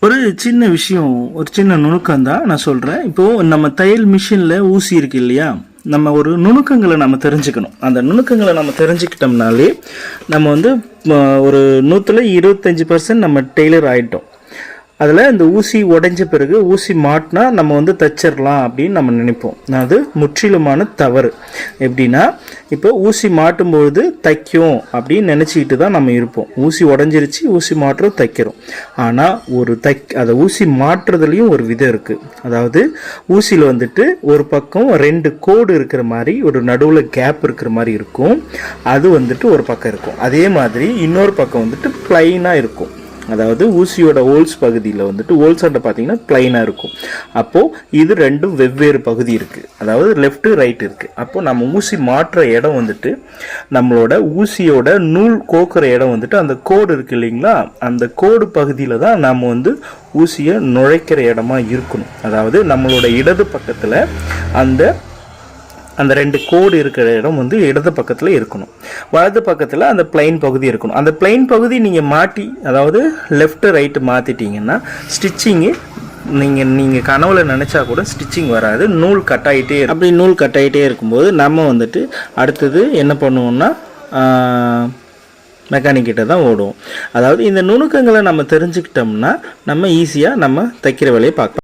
ஒரு சின்ன விஷயம், ஒரு சின்ன நுணுக்கம் தான் நான் சொல்கிறேன். இப்போது நம்ம தையல் மிஷினில் ஊசி இருக்கு இல்லையா, நம்ம ஒரு நுணுக்கங்களை நம்ம தெரிஞ்சுக்கணும். அந்த நுணுக்கங்களை நம்ம தெரிஞ்சுக்கிட்டோம்னாலே நம்ம வந்து ஒரு 125% நம்ம டெய்லர் ஆகிட்டோம். அதில் இந்த ஊசி உடைஞ்ச பிறகு ஊசி மாட்டினா நம்ம வந்து தைச்சிடலாம் அப்படின்னு நம்ம நினைப்போம். அது முற்றிலுமான தவறு. எப்படின்னா, இப்போ ஊசி மாட்டும்பொழுது தைக்கும் அப்படின்னு நினச்சிக்கிட்டு தான் நம்ம இருப்போம். ஊசி உடஞ்சிருச்சு, ஊசி மாட்டுறோம், தைக்கிறோம். ஆனால் அதை ஊசி மாற்றுறதுலேயும் ஒரு விதம் இருக்குது. அதாவது ஊசியில் வந்துட்டு ஒரு பக்கம் 2 கோடு இருக்கிற மாதிரி, ஒரு நடுவில் கேப் இருக்கிற மாதிரி இருக்கும். அது வந்துட்டு ஒரு பக்கம் இருக்கும். அதே மாதிரி இன்னொரு பக்கம் வந்துட்டு பிளைனாக இருக்கும். அதாவது ஊசியோட ஹோல்ஸ் பகுதியில் வந்துட்டு ஹோல்ஸ் அண்டை பார்த்தீங்கன்னா பிளைனாக இருக்கும். அப்போது இது ரெண்டும் வெவ்வேறு பகுதி இருக்குது. அதாவது லெஃப்ட்டு ரைட் இருக்குது. அப்போது நம்ம ஊசி மாற்றுற இடம் வந்துட்டு நம்மளோட ஊசியோட நூல் கோக்குற இடம் வந்துட்டு அந்த கோடு இருக்குது இல்லைங்களா, அந்த கோடு பகுதியில் தான் நம்ம வந்து ஊசியை நுழைக்கிற இடமா இருக்கணும். அதாவது நம்மளோட இடது பக்கத்தில் அந்த 2 கோடு இருக்கிற இடம் வந்து இடது பக்கத்தில் இருக்கணும். வலது பக்கத்தில் அந்த பிளைன் பகுதி இருக்கணும். அந்த பிளைன் பகுதி நீங்கள் மாட்டி, அதாவது லெஃப்ட் ரைட்டு மாற்றிட்டீங்கன்னா ஸ்டிச்சிங்கு நீங்கள் கனவுல நினச்சா கூட ஸ்டிச்சிங் வராது. நூல் கட்டாயிட்டே அப்படி நூல் கட்டாயிட்டே இருக்கும்போது நம்ம வந்துட்டு அடுத்தது என்ன பண்ணுவோம்னா மெக்கானிக் கிட்ட தான் ஓடுவோம். அதாவது இந்த நுணுக்கங்களை நம்ம தெரிஞ்சுக்கிட்டோம்னா நம்ம ஈஸியாக நம்ம தைக்கிற வேலையை பார்க்கலாம்.